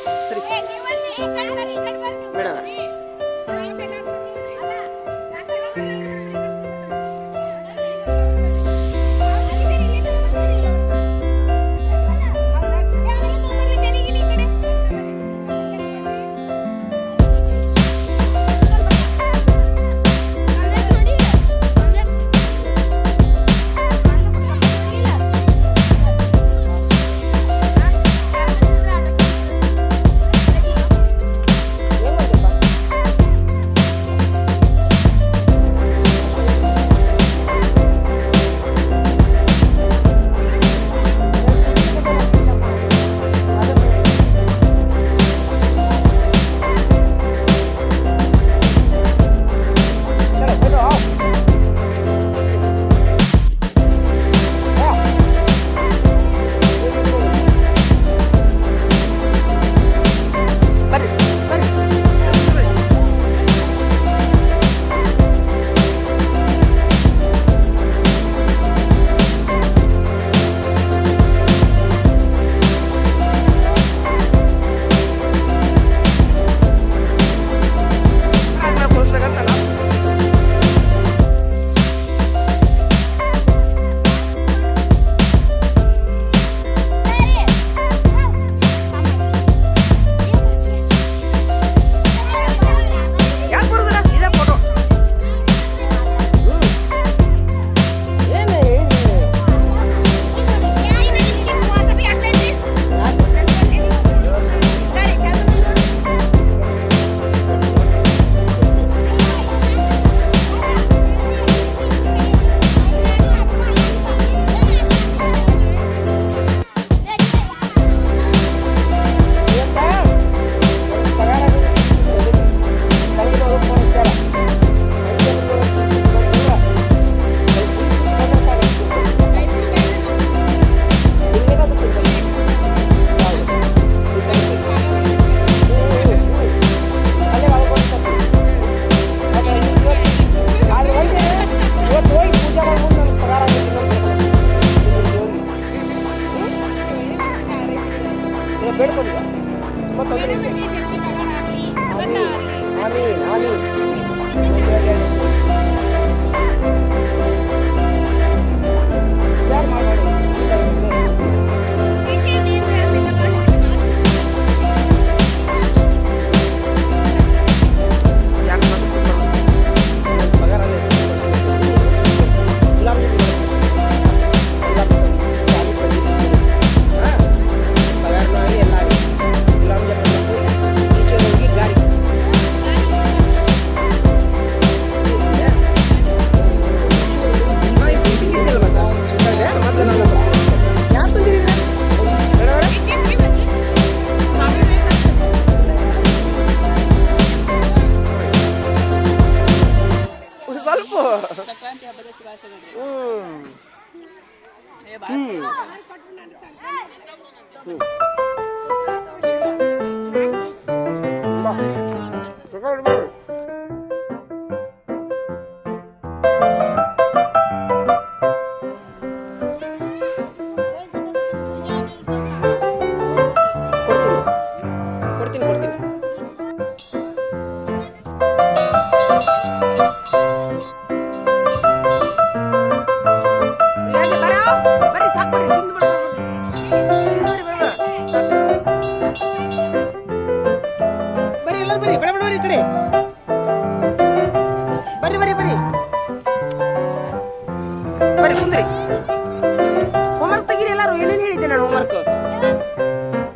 ಸರಿ ಸರಿ ಮೇಡಮ್.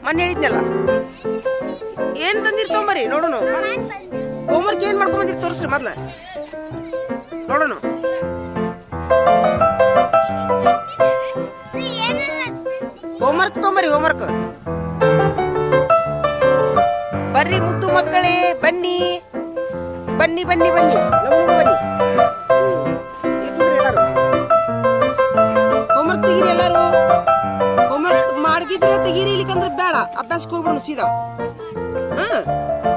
ಮೊನ್ನೆ ಹೇಳಿದ್ನಲ್ಲ ಏನ್ ತಂದಿರ್ ತೊಂಬರಿ ನೋಡೋಣ. ಹೋಮ್ವರ್ಕ್ ಏನ್ ಮಾಡ್ಕೊಂಡ್ ಬಂದಿರ್ ತೋರಿಸ್ರಿ ಮೊದ್ಲ ನೋಡೋಣ. ಹೋಮ್ವರ್ಕ್ ತೊಂಬರಿ ಹೋಮ್ವರ್ಕ್. ಬರ್ರಿ ಮುದ್ದು ಮಕ್ಕಳೇ ಬನ್ನಿ ಬನ್ನಿ ಬನ್ನಿ ಬನ್ನಿ ನಮಗೂ ಬನ್ನಿ. ಎಲ್ಲಾರು ಹೋಮ್ವರ್ಕ್ ತೆಗೀರಿ. ಎಲ್ಲಾರು ಹೋಮ್ವರ್ಕ್ ಮಾಡ್ಗಿದ್ರೆ ತೆಗೀರಿ, ಇಲ್ಲಿಕಂದ್ರೆ ಬೇಡ. ಅಭ್ಯಾಸಕ್ಕೆ ಹೋಗ್ಬಿಡೋಣ ಸೀದಾ.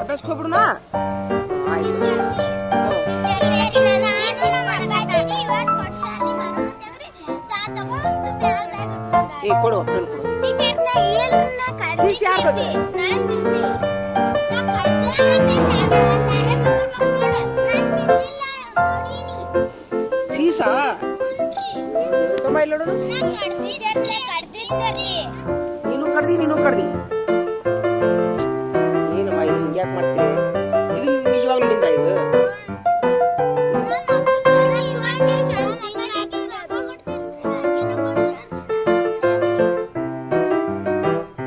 ಅಭ್ಯಾಸಕ್ಕೆ ಹೋಗ್ಬಿಡೋಣ. ಆಯ್ತು ಕೊಡು ಫ್ರೆಂಡ್ ಕೊಡು. ಸೀಸ್ ಯಾರ್ದದು? ಸೀಸಾ ತುಂಬ ಇಲ್ಲ ನೋಡು. ನೀನು ಕಡ್ದಿ ಏನಮ್ಮ ಇದು ಹಿಂಗ್ಯಾಕೆ ಮಾಡ್ತೀರಿ? ಇದು ನಿಜವಾಗ್ಲೂ ನಿಂದ ಇದು?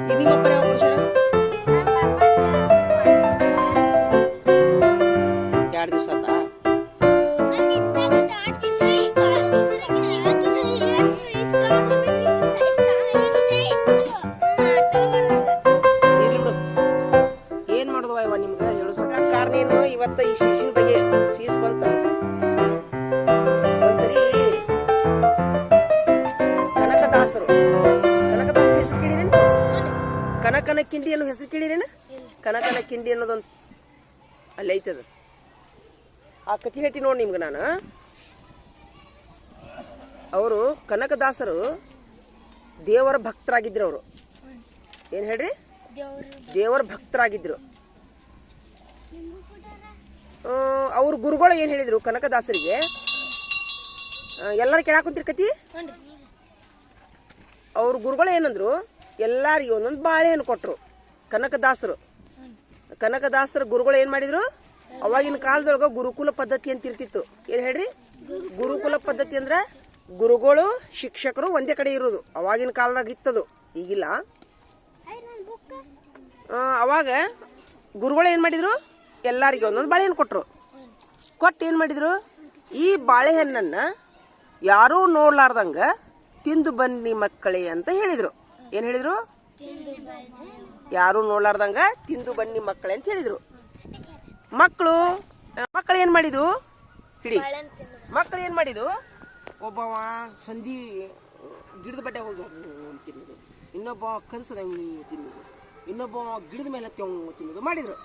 ಇದು ನಿಮ್ಮಪ್ಪರ ಯಾವ ಕೊಡ್ಸ್ಯಾರ? 2 ದಿವಸ ಆತಾ? ಏನ್ ಮಾಡುದವ ಇವ ನಿಮ್ಗ ಹೇಳು ಕಾರಣ ಏನು? ಇವತ್ತ ಈ ಸೀಸಿನ ಬಗ್ಗೆ ಸೀಸ್ ಬಂತ. ಒಂದ್ಸರಿ ಕನಕದಾಸರ ಹೆಸರು ಕೇಳಿರೇನು? ಕನಕನ ಕಿಂಡಿ ಅನ್ನೋ ಹೆಸರು ಕೇಳಿರೇನು? ಕನಕನ ಕಿಂಡಿ ಅನ್ನೋದೊಂದು ಅಲ್ಲಿ ಐತದ. ಆ ಕಥೆ ಹೇಳ್ತೀನಿ ನೋಡಿ ನಿಮ್ಗೆ ನಾನು. ಅವರು ಕನಕದಾಸರು ದೇವರ ಭಕ್ತರಾಗಿದ್ರು. ಅವರು ಏನ್ ಹೇಳ್ರಿ? ದೇವರ ಭಕ್ತರಾಗಿದ್ರು. ಅವ್ರ ಗುರುಗಳು ಏನ್ ಹೇಳಿದ್ರು ಕನಕದಾಸರಿಗೆ? ಎಲ್ಲರೂ ಕೇಳಾಕ ಕುಂತಿರ್ ಕತಿ. ಅವ್ರ ಗುರುಗಳು ಏನಂದ್ರು? ಎಲ್ಲಾರಿಗೆ ಒಂದೊಂದು ಬಾಳೆಹಣ್ಣು ಕೊಟ್ರು. ಕನಕದಾಸರ ಗುರುಗಳು ಏನ್ ಮಾಡಿದ್ರು? ಅವಾಗಿನ ಕಾಲದೊಳಗ ಗುರುಕುಲ ಪದ್ಧತಿ ಅಂತ ಇರ್ತಿತ್ತು. ಏನ್ ಹೇಳ್ರಿ? ಗುರುಕುಲ ಪದ್ಧತಿ ಅಂದ್ರ ಗುರುಗಳು ಶಿಕ್ಷಕರು ಒಂದೇ ಕಡೆ ಇರೋದು. ಅವಾಗಿನ ಕಾಲದಾಗ ಇತ್ತದು, ಈಗಿಲ್ಲ. ಅವಾಗ ಗುರುಗಳು ಏನ್ ಮಾಡಿದ್ರು? ಎಲ್ಲಾರಿಗೆ ಒಂದೊಂದು ಬಾಳೆಹಣ್ಣು ಕೊಟ್ರು. ಕೊಟ್ಟು ಏನ್ ಮಾಡಿದ್ರು? ಈ ಬಾಳೆಹಣ್ಣನ್ನ ಯಾರೂ ನೋಡ್ಲಾರ್ದಂಗ ತಿಂದು ಬನ್ನಿ ಮಕ್ಕಳೇ ಅಂತ ಹೇಳಿದ್ರು. ಏನ್ ಹೇಳಿದ್ರು? ಯಾರು ನೋಡ್ಲಾರ್ದಂಗ ತಿಂದು ಬನ್ನಿ ಮಕ್ಕಳೇ ಅಂತ ಹೇಳಿದ್ರು. ಮಕ್ಕಳು ಏನ್ ಮಾಡಿದ್ವು? ಹಿಡಿ ಮಕ್ಕಳು ಏನ್ ಮಾಡಿದ್ವು? ಒಬ್ಬವ ಸಂಧಿ ಗಿಡದ ಬಡ್ಡೆ ಹೋಗಿ ತಿನ್ನೋದು, ಇನ್ನೊಬ್ಬ ಕನ್ಸದ ತಿನ್ನೋದು, ಇನ್ನೊಬ್ಬ ಗಿಡದ ಮೇಲೆ ತಿನ್ನೋದು ಮಾಡಿದ್ರು.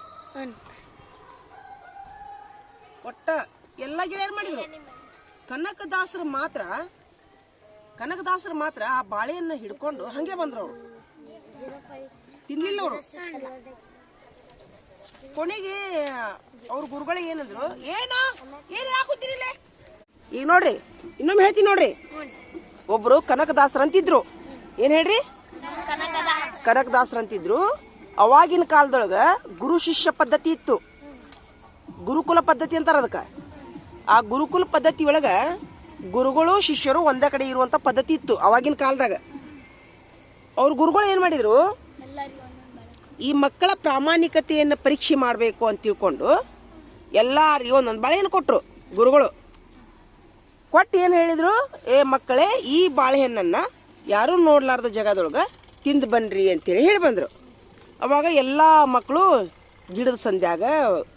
ಒಟ್ಟ ಎಲ್ಲ ಗೆಳೆಯರು ಮಾಡಿದ್ರು. ಕನಕದಾಸರು ಮಾತ್ರ ಆ ಬಾಳೆಯನ್ನ ಹಿಡ್ಕೊಂಡು ಹಂಗೆ ಬಂದ್ರು. ಅವ್ರು ತಿನ್ಲಿಲ್ಲ. ಅವರು ಕೊನೆಗೆ ಅವ್ರ ಗುರುಗಳು ಏನಂದ್ರು? ಏನ್ ಹಾಕುತ್ತೀರಿಲ್ಲ? ಈಗ ನೋಡ್ರಿ, ಇನ್ನೊಮ್ಮೆ ಹೇಳ್ತೀನಿ ನೋಡ್ರಿ. ಒಬ್ರು ಕನಕದಾಸರು ಅಂತಿದ್ರು. ಏನ್ ಹೇಳ್ರಿ? ಕನಕದಾಸರು ಅಂತಿದ್ರು. ಅವಾಗಿನ ಕಾಲದೊಳಗ ಗುರು ಶಿಷ್ಯ ಪದ್ಧತಿ ಇತ್ತು. ಗುರುಕುಲ ಪದ್ಧತಿ ಅಂತಾರ ಅದಕ್ಕ. ಆ ಗುರುಕುಲ ಪದ್ಧತಿ ಒಳಗ ಗುರುಗಳು ಶಿಷ್ಯರು ಒಂದೇ ಕಡೆ ಇರುವಂತ ಪದ್ಧತಿ ಇತ್ತು ಅವಾಗಿನ ಕಾಲದಾಗ. ಅವ್ರ ಗುರುಗಳು ಏನ್ ಮಾಡಿದ್ರು? ಈ ಮಕ್ಕಳ ಪ್ರಾಮಾಣಿಕತೆಯನ್ನು ಪರೀಕ್ಷೆ ಮಾಡಬೇಕು ಅಂತ ತಿಳ್ಕೊಂಡು ಎಲ್ಲಾರಿಗೂ ಒಂದೊಂದು ಬಾಳೆಹಣ್ಣು ಕೊಟ್ರು ಗುರುಗಳು. ಕೊಟ್ಟು ಏನು ಹೇಳಿದ್ರು? ಮಕ್ಕಳೇ, ಈ ಬಾಳೆಹಣ್ಣನ್ನ ಯಾರೂ ನೋಡ್ಲಾರ್ದ ಜಾಗದೊಳಗ ತಿಂದು ಬನ್ರಿ ಅಂತೇಳಿ ಹೇಳಿ ಬಂದ್ರು. ಅವಾಗ ಎಲ್ಲ ಮಕ್ಕಳು ಗಿಡದ ಸಂಧ್ಯಾಗ,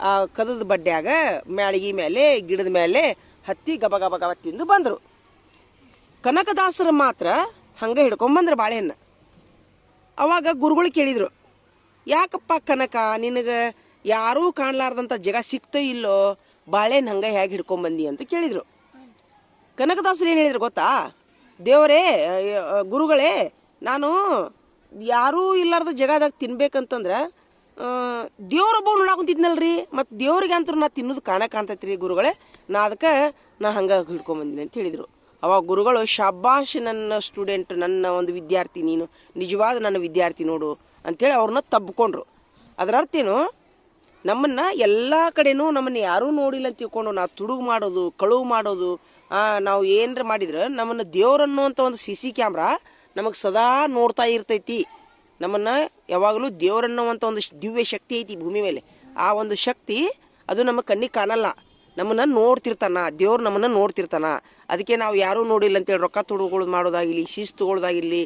ಆ ಕದದ ಬಡ್ಡ್ಯಾಗ, ಮ್ಯಾಳಿಗೆ ಮೇಲೆ, ಗಿಡದ ಮೇಲೆ ಹತ್ತಿ ಗಬ ಗಬ ಗಬ ತಿಂದು ಬಂದರು. ಕನಕದಾಸರು ಮಾತ್ರ ಹಂಗೆ ಹಿಡ್ಕೊಂಬಂದ್ರು ಬಾಳೆಹಣ್ಣು. ಅವಾಗ ಗುರುಗಳು ಕೇಳಿದರು, ಯಾಕಪ್ಪ ಕನಕ, ನಿನಗೆ ಯಾರೂ ಕಾಣಲಾರ್ದಂಥ ಜಾಗ ಸಿಕ್ತೋ ಇಲ್ಲೋ, ಬಾಳೆಹಣ್ಣು ಹಂಗೆ ಹೇಗೆ ಹಿಡ್ಕೊಂಬಂದಿ ಅಂತ ಕೇಳಿದರು. ಕನಕದಾಸರು ಏನು ಹೇಳಿದ್ರು ಗೊತ್ತಾ? ದೇವರೇ, ಗುರುಗಳೇ, ನಾನು ಯಾರೂ ಇಲ್ಲಾರ್ದ ಜಾಗದಾಗ ತಿನ್ಬೇಕಂತಂದ್ರೆ ದೇವ್ರೊಬ್ಬ ನೋಡಾಕೊಂತಿದ್ನಲ್ರಿ, ಮತ್ತು ದೇವ್ರಿಗೆ ಅಂತೂ ನಾ ತಿನ್ನೋದು ಕಾಣ್ತೈತ್ರಿ ಗುರುಗಳೇ, ಅದಕ್ಕೆ ನಾ ಹಂಗೆ ಹಿಡ್ಕೊಂಬಂದಿನಿ ಅಂತ ಹೇಳಿದರು. ಅವಾಗ ಗುರುಗಳು, ಶಾಬಾಷ್ ನನ್ನ ಸ್ಟೂಡೆಂಟ್, ನನ್ನ ಒಂದು ವಿದ್ಯಾರ್ಥಿ, ನೀನು ನಿಜವಾದ ನನ್ನ ವಿದ್ಯಾರ್ಥಿ ನೋಡು ಅಂಥೇಳಿ ಅವ್ರನ್ನ ತಬ್ಕೊಂಡ್ರು. ಅದರ ಅರ್ಥ ಏನು? ನಮ್ಮನ್ನು ಎಲ್ಲ ಕಡೆನೂ ನಮ್ಮನ್ನು ಯಾರೂ ನೋಡಿಲ್ಲ ಅಂತ ತಿಳ್ಕೊಂಡು ನಾವು ತುಡುಗು ಮಾಡೋದು, ಕಳುವು ಮಾಡೋದು, ನಾವು ಏನರ ಮಾಡಿದ್ರೆ ನಮ್ಮನ್ನು ದೇವ್ರನ್ನು ಅಂತ ಒಂದು CC ಕ್ಯಾಮ್ರಾ ನಮಗೆ ಸದಾ ನೋಡ್ತಾ ಇರ್ತೈತಿ. ನಮ್ಮನ್ನು ಯಾವಾಗಲೂ ದೇವರನ್ನುವಂಥ ಒಂದು ದಿವ್ಯ ಶಕ್ತಿ ಐತಿ ಭೂಮಿ ಮೇಲೆ. ಆ ಒಂದು ಶಕ್ತಿ ಅದು ನಮ್ಮ ಕಣ್ಣಿಗೆ ಕಾಣಲ್ಲ, ನಮ್ಮನ್ನು ನೋಡ್ತಿರ್ತಾನ, ದೇವ್ರು ನಮ್ಮನ್ನು ನೋಡ್ತಿರ್ತಾನ. ಅದಕ್ಕೆ ನಾವು ಯಾರೂ ನೋಡಿಲ್ಲ ಅಂತೇಳಿ ರೊಕ್ಕ ತೊಗೊಳ್ಳೋದು ಮಾಡೋದಾಗಿರಲಿ, ಶೀಸ್ ತೊಗೊಳ್ಳೋದಾಗಿರಲಿ,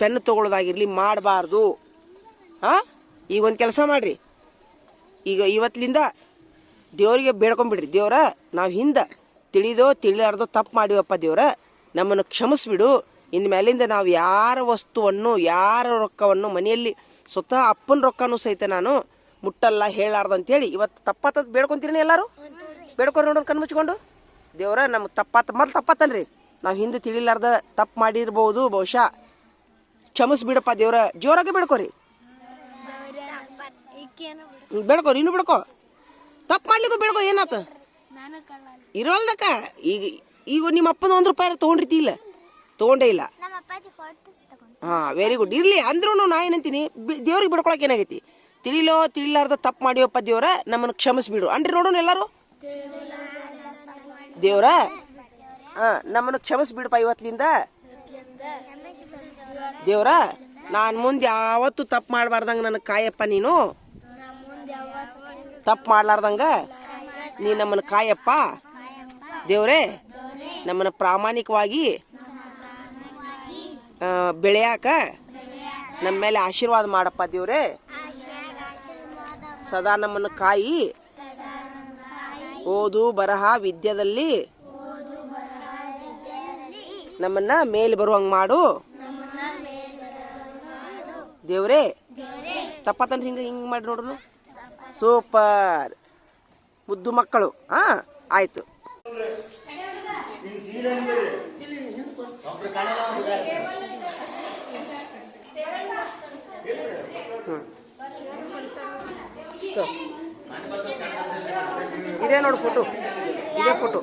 ಪೆನ್ ತೊಗೊಳ್ಳೋದಾಗಿರಲಿ ಮಾಡಬಾರ್ದು. ಈಗ ಒಂದು ಕೆಲಸ ಮಾಡಿರಿ, ಈಗ ಇವತ್ತಿನಿಂದ ದೇವರಿಗೆ ಬೇಡ್ಕೊಂಬಿಡ್ರಿ, ದೇವ್ರ ನಾವು ಹಿಂದೆ ತಿಳಿದೋ ತಿಳಿಲಾರ್ದೋ ತಪ್ಪು ಮಾಡಿವಪ್ಪ, ದೇವ್ರ ನಮ್ಮನ್ನು ಕ್ಷಮಿಸ್ಬಿಡು. ಇನ್ನು ಮೇಲಿಂದ ನಾವು ಯಾರ ವಸ್ತುವನ್ನು, ಯಾರ ರೊಕ್ಕವನ್ನು ಮನೆಯಲ್ಲಿ ಸ್ವತಃ ಅಪ್ಪನ ರೊಕ್ಕನೂ ಸಹಿತ ನಾನು ಮುಟ್ಟಲ್ಲ, ಹೇಳಾರ್ದು ಅಂತೇಳಿ ಇವತ್ತು ತಪ್ಪಾತ ಬೇಡ್ಕೊಂತೀರಿ ಎಲ್ಲರೂ? ಬೇಡ್ಕೊರಿ ನೋಡೋಣ ಕಣ್ಣು ಮುಚ್ಕೊಂಡು. ದೇವ್ರ ನಮ್ಮ ತಪ್ಪಾತ ಮೊದಲು ತಪ್ಪತ್ತನ್ರಿ, ನಾವು ಹಿಂದೆ ತಿಳಿಲಾರ್ದ ತಪ್ಪು ಮಾಡಿರ್ಬೋದು ಬಹುಶಃ. ಕ್ಷಮಿಸ್ ಬಿಡಪ್ಪ ದೇವ್ರ. ಜೋರಾಗಿ ಬಿಡ್ಕೋರಿ, ಬೇಡ್ಕೋ, ನೀನು ಬಿಡ್ಕೋ. ತಪ್ಪು ಮಾಡ್ಲಿಕ್ಕೂ ಬೇಡ್ಕೋ, ಏನಾತ ಇರೋಲ್ದಕ್ಕ. ಈಗ ಈಗ ನಿಮ್ಮ ಅಪ್ಪನ 1 ರೂಪಾಯಿ ತೊಗೊಂಡಿರ್ತಿ ಇಲ್ಲ? ತೊಗೊಂಡೇ ಇಲ್ಲ. ಹಾಂ, ವೆರಿ ಗುಡ್. ಇರಲಿ ಅಂದ್ರೂ ನಾ ಏನಂತೀನಿ, ದೇವ್ರಿಗೆ ಬಿಡ್ಕೊಳಕ್ಕೆ ಏನಾಗೈತಿ? ತಿಳಿಲೋ ತಿಳಿಲಾರ್ದ ತಪ್ಪು ಮಾಡಿವಪ್ಪ ದೇವ್ರ, ನಮ್ಮನ್ನು ಕ್ಷಮಿಸ್ಬಿಡು ಅನ್ರಿ ನೋಡೋಣ ಎಲ್ಲರೂ. ದೇವ್ರ ನಮ್ಮನ್ನು ಕ್ಷಮಿಸ್ಬಿಡಪ್ಪ ಇವತ್ತಿನಿಂದ. ದೇವ್ರ ನಾನು ಮುಂದೆ ಯಾವತ್ತೂ ತಪ್ಪು ಮಾಡಬಾರ್ದಂಗ ನನಗೆ ಕಾಯಪ್ಪ, ನೀನು ತಪ್ಪು ಮಾಡ್ಲಾರ್ದಂಗ ನೀ ನಮ್ಮನ್ನು ಕಾಯಪ್ಪ. ದೇವ್ರೇ ನಮ್ಮನ್ನು ಪ್ರಾಮಾಣಿಕವಾಗಿ ಬೆಳೆಯಾಕ ನಮ್ಮ ಮೇಲೆ ಆಶೀರ್ವಾದ ಮಾಡಪ್ಪ ದೇವ್ರೇ. ಸದಾ ನಮ್ಮನ್ನು ಕಾಯಿ, ಓದು ಬರಹ ವಿದ್ಯೆಯಲ್ಲಿ ನಮ್ಮನ್ನ ಮೇಲೆ ಬರುವಂಗ ಮಾಡು ದೇವ್ರೇ. ತಪ್ಪತ್ತಂದ್ರೆ ಹಿಂಗೆ ಮಾಡಿ ನೋಡ್ರು. ಸೂಪರ್ ಮುದ್ದು ಮಕ್ಕಳು. ಆಯ್ತು. ಇದೇ ನೋಡು ಫೋಟೋ, ಇದೇ ಫೋಟೋ.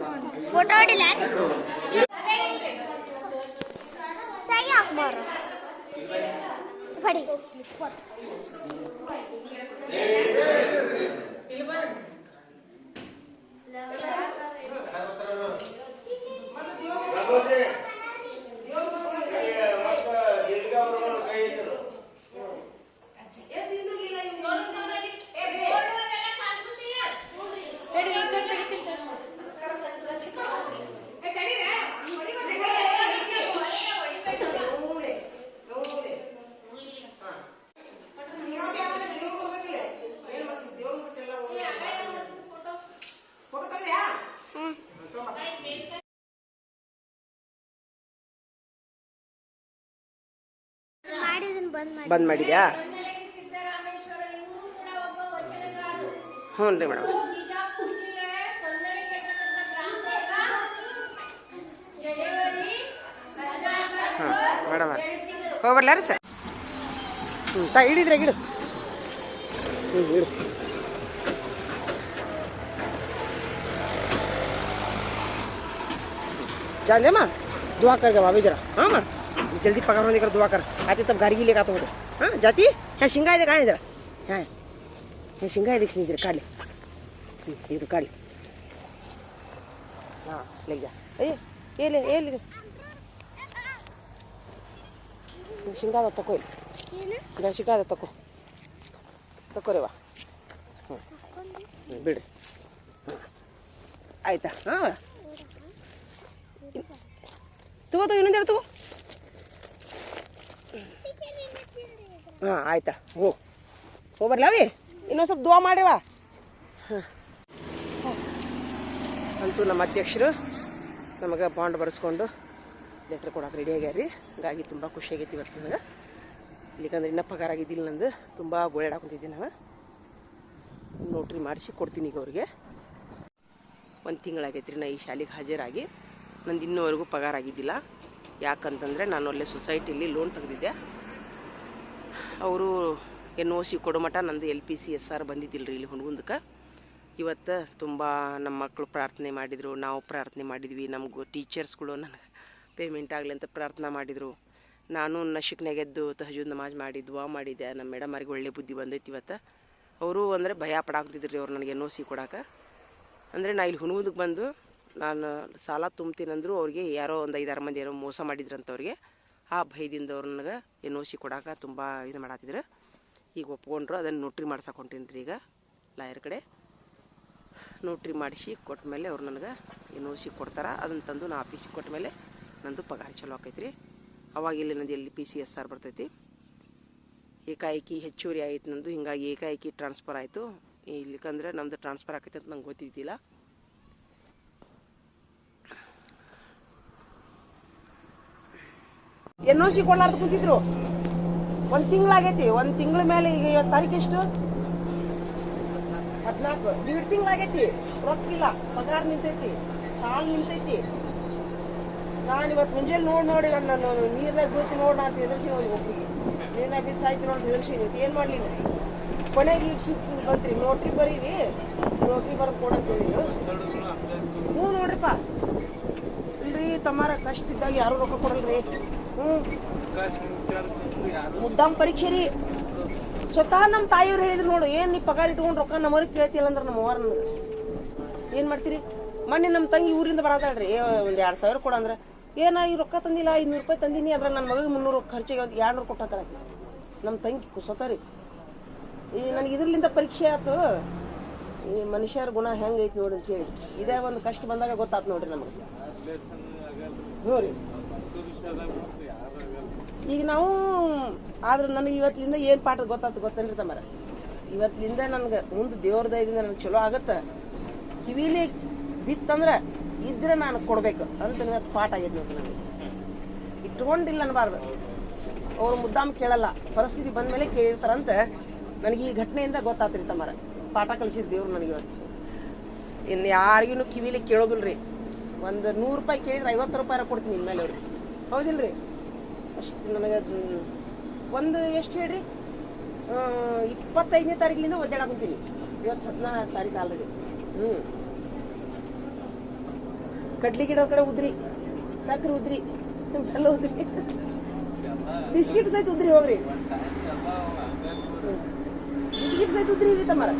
ಬಂದ್ ಮಾಡಿದ್ಯಾ? ಹ್ಞೂ ರೀ ಮೇಡಮ್. ಹಾಂ ಮೇಡಮ್ ಹೋಗ್ಬರ್ಲಾರ ಸರ್? ಹಿಡಿದ್ರೆ ಗಿಡು. ಇಡು. जानते माँ दुआ करके भाभी जरा. हाँ माँ जल्दी पकड़ होने का दुआ कर. आते तब गाड़ी लेकर आता हूँ. हाँ जाती है शिंगा है, कहाँ है जरा? हाँ ये शिंगा है, देख जरा काट ले. ये तो काट ले. हाँ ले जा. ये ले ಶಿಂಗಾದ ತಕೋ. ಇಲ್ಲ ಶಿಂಗಾದ ತಕೋರೇವಾ. ಬಿಡ್ರಿ. ಆಯ್ತಾ? ಹಾಂ ತಗೋ ಇನ್ನೊಂದು ತಗೋ. ಹಾಂ ಆಯ್ತಾ, ಹೋಗ್ಬರ್ಲ ಅವಿ. ಇನ್ನೊಂದು ಸ್ವಲ್ಪ ದುವಾ ಮಾಡ್ರಿವಾ. ಹಾಂ ಅಂತೂ ನಮ್ಮ ಅಧ್ಯಕ್ಷರು ನಮಗೆ ಬಾಂಡ್ ಬರೆಸ್ಕೊಂಡು ಲೆಟ್ರ್ ಕೊಡೋಕೆ ರೆಡಿ ಆಗ್ಯಾರ ರೀ. ಹಂಗಾಗಿ ತುಂಬ ಖುಷಿಯಾಗೈತಿ ಇವತ್ತು ನನಗೆ. ಇಲ್ಲಿಕಂದ್ರೆ ಇನ್ನೂ ಪಗಾರ ಆಗಿದ್ದಿಲ್ಲ ನಂದು. ತುಂಬ ಗೋಳಾಡ್ಕೊಂತಿದ್ದೀನಿ ನಾನು. ನೋಟ್ರಿ ಮಾಡಿಸಿ ಕೊಡ್ತೀನಿ ಈಗ ಅವ್ರಿಗೆ. 1 ತಿಂಗಳಾಗೈತೆ ರೀ ನಾ ಈ ಶಾಲೆಗೆ ಹಾಜರಾಗಿ. ನಂದು ಇನ್ನೂವರೆಗೂ ಪಗಾರ ಆಗಿದ್ದಿಲ್ಲ. ಯಾಕಂತಂದರೆ ನಾನು ಒಳ್ಳೆ ಸೊಸೈಟಿಲಿ ಲೋನ್ ತೆಗೆದಿದ್ದೆ. ಅವರು NOC ಕೊಡೋ ಮಟ್ಟ ನಂದು LPCSR ಬಂದಿದ್ದಿಲ್ಲ ರೀ ಇಲ್ಲಿ ಹುಣಗುಂದಕ್ಕೆ. ಇವತ್ತು ತುಂಬ ನಮ್ಮ ಮಕ್ಕಳು ಪ್ರಾರ್ಥನೆ ಮಾಡಿದರು, ನಾವು ಪ್ರಾರ್ಥನೆ ಮಾಡಿದ್ವಿ. ನಮಗೂ ಟೀಚರ್ಸ್ಗಳು ನನಗೆ ಪೇಮೆಂಟ್ ಆಗಲಿ ಅಂತ ಪ್ರಾರ್ಥನೆ ಮಾಡಿದರು. ನಾನು ನಶಿಕ್ನಾಗೆದ್ದು ತಹಜುದ್ ನಮಾಜ್ ಮಾಡಿ ದುವಾ ಮಾಡಿದ್ದೆ. ನಮ್ಮ ಮೇಡಮರಿಗೆ ಒಳ್ಳೆ ಬುದ್ಧಿ ಬಂದೈತಿ ಇವತ್ತು. ಅವರು ಅಂದರೆ ಭಯ ಪಡಾಕ್ತಿದ್ರು ರೀ ಅವ್ರು ನನಗೆ NOC ಕೊಡೋಕೆ. ಅಂದರೆ ನಾ ಇಲ್ಲಿ ಹುಣಗುಂದಕ್ಕೆ ಬಂದು ನಾನು ಸಾಲ ತುಂಬ್ತೀನಂದ್ರು ಅವ್ರಿಗೆ ಯಾರೋ ಒಂದು 5-6 ಮಂದಿ ಏನೋ ಮೋಸ ಮಾಡಿದ್ರಂತವ್ರಿಗೆ. ಆ ಭಯದಿಂದ ಅವ್ರು ನನಗೆ NOC ಕೊಡೋಕೆ ತುಂಬ ಇದು ಮಾಡತ್ತಿದ್ರು. ಈಗ ಒಪ್ಕೊಂಡ್ರು. ಅದನ್ನು ನೋಟ್ರಿ ಮಾಡ್ಸಕ್ಕೆ ಹೊಂಟೀನಿ ರೀ ಈಗ ಲಾಯರ್ ಕಡೆ. ನೋಟ್ರಿ ಮಾಡಿಸಿ ಕೊಟ್ಟ ಮೇಲೆ ಅವ್ರು ನನಗೆ NOC ಕೊಡ್ತಾರೆ. ಅದನ್ನು ತಂದು ನಾ ಆಫೀಸಿಗೆ ಕೊಟ್ಟ ಮೇಲೆ ನಂದು ಪಗಾರ ಚಲೋ ಆಕೈತಿ ರೀ. ಅವಾಗ ಇಲ್ಲಿ ನಂದು LPCSR ಬರ್ತೈತಿ. ಏಕಾಏಕಿ ಹೆಚ್ಚುವರಿ ಆಯ್ತು ನಂದು. ಹಿಂಗಾಗಿ ಏಕಾಏಕಿ ಟ್ರಾನ್ಸ್ಫರ್ ಆಯಿತು. ಇಲ್ಲಿಕಂದ್ರೆ ನಮ್ಮದು ಟ್ರಾನ್ಸ್ಫರ್ ಆಕೈತೆ ಅಂತ ನಂಗೆ ಗೊತ್ತಿದ್ದಿಲ್ಲ. NOC ಕೊಡ್ಲಾರ್ದು ಕುಂತಿದ್ರು. 1 ತಿಂಗಳಾಗೈತಿ. 1 ತಿಂಗಳ ಮೇಲೆ ಈಗ ಇವತ್ತು ತಾರೀಕು ಎಷ್ಟು? 14. 1.5 ತಿಂಗಳಾಗೈತಿ. ರೊಕ್ಕಿಲ್ಲ, ಪಗಾರ ನಿಂತೈತಿ, ಸಾಲ ನಿಂತೈತಿ. ನಾನು ಇವತ್ತು ಮುಂಜಾನೆ ನೋಡಿ ನನ್ನ ನೀರ್ನಾಗ ಬೀಳ್ತಿ ನೋಡ ಅಂತ ಎದುರಿಸಿ ಹೋಗಿ ಒಬ್ಬರಿಗೆ ನೀರ್ನಾಗ ಬಿದ್ದು ಸಾಯ್ತಿ ನೋಡ್ ಎದುರಿಸಿ ಏನು ಮಾಡಲಿ ಕೊನೆಗೆ ಈಗ ಸುತ್ತ ಬಂತ್ರಿ ನೋಟ್ರಿ ಬರೀರಿ ನೋಟ್ರಿ ಬರೋದು ಕೊಡಂತ ಹೇಳಿದ್ರು. ಹ್ಞೂ ನೋಡ್ರಿಪ್ಪ ಇಲ್ರಿ ತಮ್ಮಾರ ಕಷ್ಟ ಇದ್ದಾಗ ಯಾರು ರೊಕ್ಕ ಕೊಡಲ್ರಿ. ಮುದ್ದಾಮ್ ಪರೀಕ್ಷೆ ರೀ. ಸ್ವತಃ ನಮ್ಮ ತಾಯಿಯವ್ರು ಹೇಳಿದ್ರು ನೋಡು, ಏನ್ ನೀ ಪಗಾರ ಇಟ್ಕೊಂಡು ರೊಕ್ಕ ನಮ್ಮವ್ರಿಗೆ ಕೇಳ್ತಿಲ್ಲ ಅಂದ್ರೆ ನಮ್ಮ ಅವ್ರ ನನಗೆ ಏನ್ ಮಾಡ್ತೀರಿ. ಮೊನ್ನೆ ನಮ್ಮ ತಂಗಿ ಊರಿಂದ ಬರತಾಳ್ರಿ, ಒಂದ್ 2,000 ಕೊಡ ಅಂದ್ರೆ ಏನ ಈ ರೊಕ್ಕ ತಂದಿಲ್ಲ 500 ರೂಪಾಯಿ ತಂದಿನಿ, ಅದ್ರ ನನ್ನ ಮಗಳಿಗೆ 300 ಖರ್ಚಿಗೆ 200 ಕೊಟ್ಟಾರ ನಮ್ಮ ತಂಗಿ ಸ್ವತಃ ರೀ. ಈ ನನಗೆ ಇದ್ರಲಿಂದ ಪರೀಕ್ಷೆ ಆಯ್ತು ಈ ಮನುಷ್ಯರ ಗುಣ ಹೆಂಗೈತಿ ನೋಡಿ ಅಂತ ಹೇಳಿ. ಇದೇ ಒಂದು ಕಷ್ಟ ಬಂದಾಗ ಗೊತ್ತಾಯ್ತು ನೋಡ್ರಿ ನಮಗೆ. ಹ್ಞೂ ರೀ. ಈಗ ನಾವು ಆದ್ರೆ ನನಗೆ ಇವತ್ತಿನಿಂದ ಏನು ಪಾಠ ಗೊತ್ತಾಯ್ತು ಗೊತ್ತೇನ್ರಿ ತಮ್ಮರ, ಇವತ್ತಿನಿಂದ ನನ್ಗೆ ಮುಂದೆ ದೇವ್ರ ದಯದಿಂದ ನನಗೆ ಚಲೋ ಆಗತ್ತೆ. ಕಿವಿಲಿ ಬಿತ್ತಂದ್ರೆ ಇದ್ರೆ ನಾನು ಕೊಡ್ಬೇಕು ಅಂತ ಪಾಠ ಆಗೈತೆ ನೋಡ್ರಿ. ನನಗೆ ಇಟ್ಕೊಂಡಿಲ್ಲ ಅನ್ಬಾರ್ದು. ಅವ್ರು ಮುದ್ದಾಮ್ ಕೇಳಲ್ಲ, ಪರಿಸ್ಥಿತಿ ಬಂದ್ಮೇಲೆ ಕೇಳಿರ್ತಾರಂತ ನನಗೆ ಈ ಘಟನೆಯಿಂದ ಗೊತ್ತಾತ್ರಿ ತಮ್ಮರ. ಪಾಠ ಕಲಿಸಿದ ದೇವ್ರು ನನಗೆ ಇವತ್ತು. ಇನ್ನು ಯಾರಿಗೂ ಕಿವಿಲಿ ಕೇಳೋದಿಲ್ರಿ. ಒಂದು 100 ರೂಪಾಯಿ ಕೇಳಿದ್ರೆ 50 ರೂಪಾಯಿ ಕೊಡ್ತೀನಿ ಇನ್ಮೇಲೆ ಅವ್ರಿಗೆ, ಹೌದಿಲ್ರಿ. ಅಷ್ಟು ನನಗೆ ಒಂದು ಎಷ್ಟು ಹೇಳ್ರಿ 25ನೇ ತಾರೀಕಿನಿಂದ ಒದ್ದಾಡಕೊಂತೀನಿ. ಇವತ್ತು 14 ತಾರೀಕು ಆಲ್ರೆಡಿ. ಕಡ್ಲಿ ಗಿಡ ಕಡೆ ಉದ್ರಿ, ಸಕ್ಕರೆ ಉದ್ರಿ, ಎಲ್ಲ ಉದ್ರಿ, ಬಿಸ್ಕಿಟ್ ಸಹಿತ ಉದ್ರಿ ಹೋಗ್ರಿ, ಬಿಸ್ಕಿಟ್ ಸಹಿತ ಉದ್ರಿ ತಮ್ಮರ.